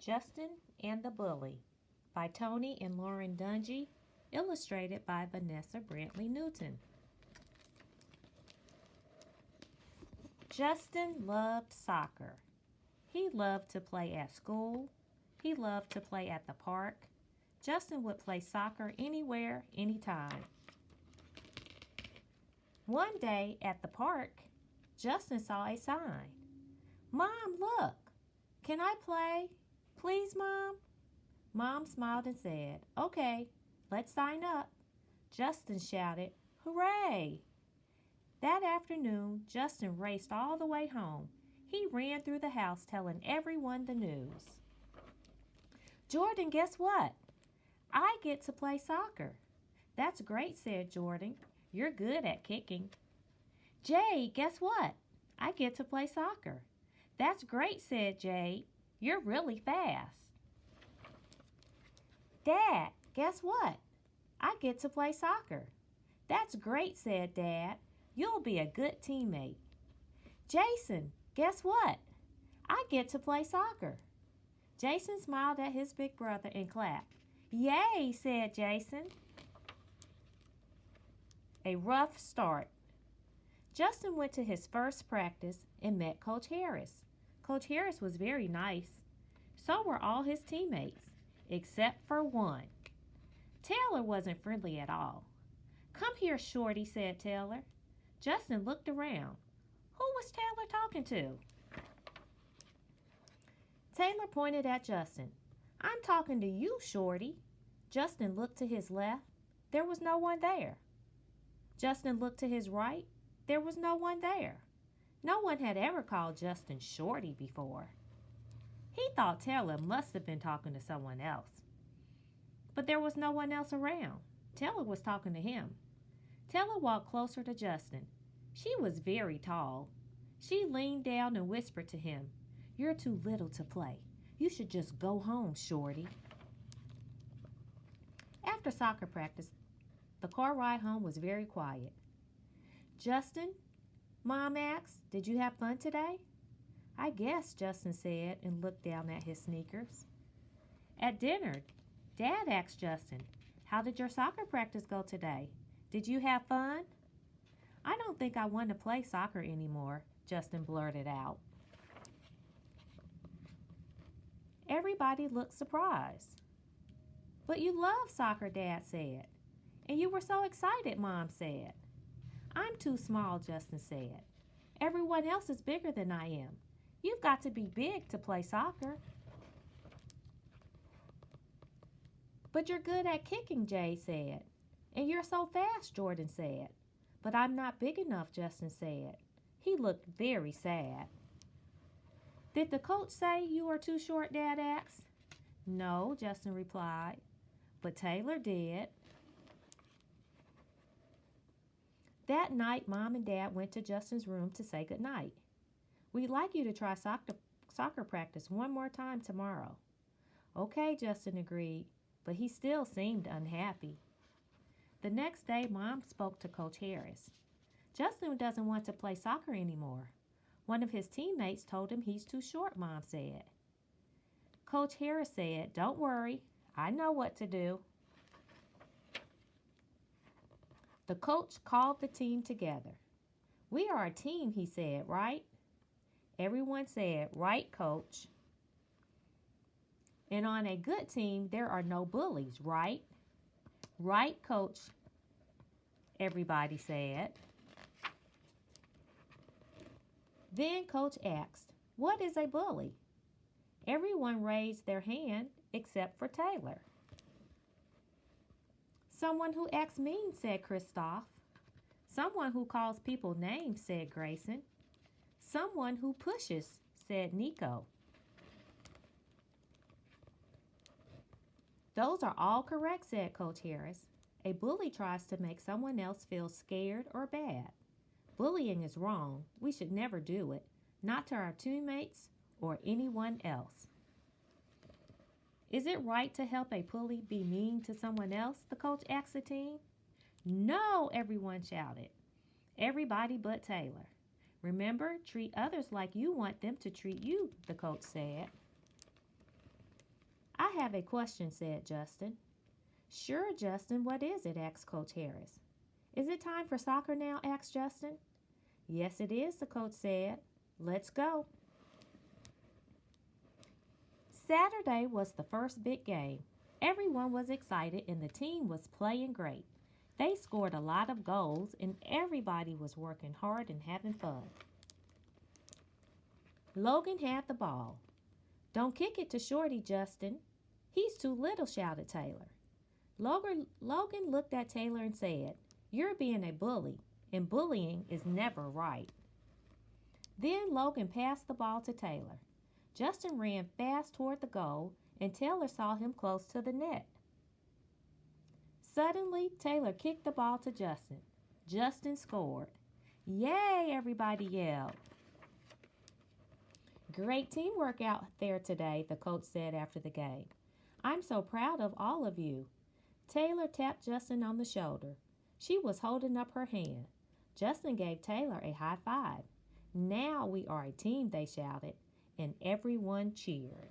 Justin and the Bully by Tony and Lauren Dungy, illustrated by Vanessa Brantley Newton. Justin loved soccer. He loved to play at school. He loved to play at the park. Justin would play soccer anywhere, anytime. One day at the park, Justin saw a sign. "Mom, look! Can I play? Please, Mom?" Mom smiled and said, "Okay, let's sign up." Justin shouted, "Hooray!" That afternoon, Justin raced all the way home. He ran through the house telling everyone the news. "Jordan, guess what? I get to play soccer." "That's great," said Jordan. "You're good at kicking." "Jay, guess what? I get to play soccer." "That's great," said Jay. "You're really fast." "Dad, guess what? I get to play soccer." "That's great," said Dad. "You'll be a good teammate." "Jason, guess what? I get to play soccer." Jason smiled at his big brother and clapped. "Yay," said Jason. A rough start. Justin went to his first practice and met Coach Harris. Coach Harris was very nice. So were all his teammates, except for one. Taylor wasn't friendly at all. "Come here, Shorty," said Taylor. Justin looked around. Who was Taylor talking to? Taylor pointed at Justin. "I'm talking to you, Shorty." Justin looked to his left. There was no one there. Justin looked to his right. There was no one there. No one had ever called Justin Shorty before. He thought Taylor must have been talking to someone else. But there was no one else around. Taylor was talking to him. Taylor walked closer to Justin. She was very tall. She leaned down and whispered to him, "You're too little to play. You should just go home, Shorty." After soccer practice, the car ride home was very quiet. "Justin," Mom asked, "did you have fun today?" "I guess," Justin said and looked down at his sneakers. At dinner, Dad asked Justin, "How did your soccer practice go today? Did you have fun?" "I don't think I want to play soccer anymore," Justin blurted out. Everybody looked surprised. "But you love soccer," Dad said. "And you were so excited," Mom said. "I'm too small," Justin said. "Everyone else is bigger than I am. You've got to be big to play soccer." "But you're good at kicking," Jay said. "And you're so fast," Jordan said. "But I'm not big enough," Justin said. He looked very sad. "Did the coach say you are too short?" Dad asked. "No," Justin replied. "But Taylor did." That night, Mom and Dad went to Justin's room to say goodnight. "We'd like you to try soccer practice one more time tomorrow." "Okay," Justin agreed, but he still seemed unhappy. The next day, Mom spoke to Coach Harris. "Justin doesn't want to play soccer anymore. One of his teammates told him he's too short," Mom said. Coach Harris said, "Don't worry, I know what to do." The coach called the team together. "We are a team," he said, "right?" Everyone said, "Right, Coach." "And on a good team, there are no bullies, right?" "Right, Coach," everybody said. Then Coach asked, "What is a bully?" Everyone raised their hand except for Taylor. "Someone who acts mean," said Kristoff. "Someone who calls people names," said Grayson. "Someone who pushes," said Nico. "Those are all correct," said Coach Harris. "A bully tries to make someone else feel scared or bad. Bullying is wrong. We should never do it, not to our teammates or anyone else." "Is it right to help a bully be mean to someone else?" the coach asked the team. "No," everyone shouted. Everybody but Taylor. "Remember, treat others like you want them to treat you," the coach said. I have a question, said Justin. Sure, Justin, what is it? Asked Coach Harris. Is it time for soccer now? Asked Justin. Yes, it is, the coach said. Let's go. Saturday was the first big game. Everyone was excited and the team was playing great. They scored a lot of goals and everybody was working hard and having fun. Logan had the ball. Don't kick it to Shorty, Justin. He's too little, shouted Taylor. Logan looked at Taylor and said, You're being a bully, and bullying is never right. Then Logan passed the ball to Taylor. Justin ran fast toward the goal, and Taylor saw him close to the net. Suddenly, Taylor kicked the ball to Justin. Justin scored. Yay, everybody yelled. Great teamwork out there today, the coach said after the game. I'm so proud of all of you. Taylor tapped Justin on the shoulder. She was holding up her hand. Justin gave Taylor a high five. Now we are a team, they shouted, and everyone cheered.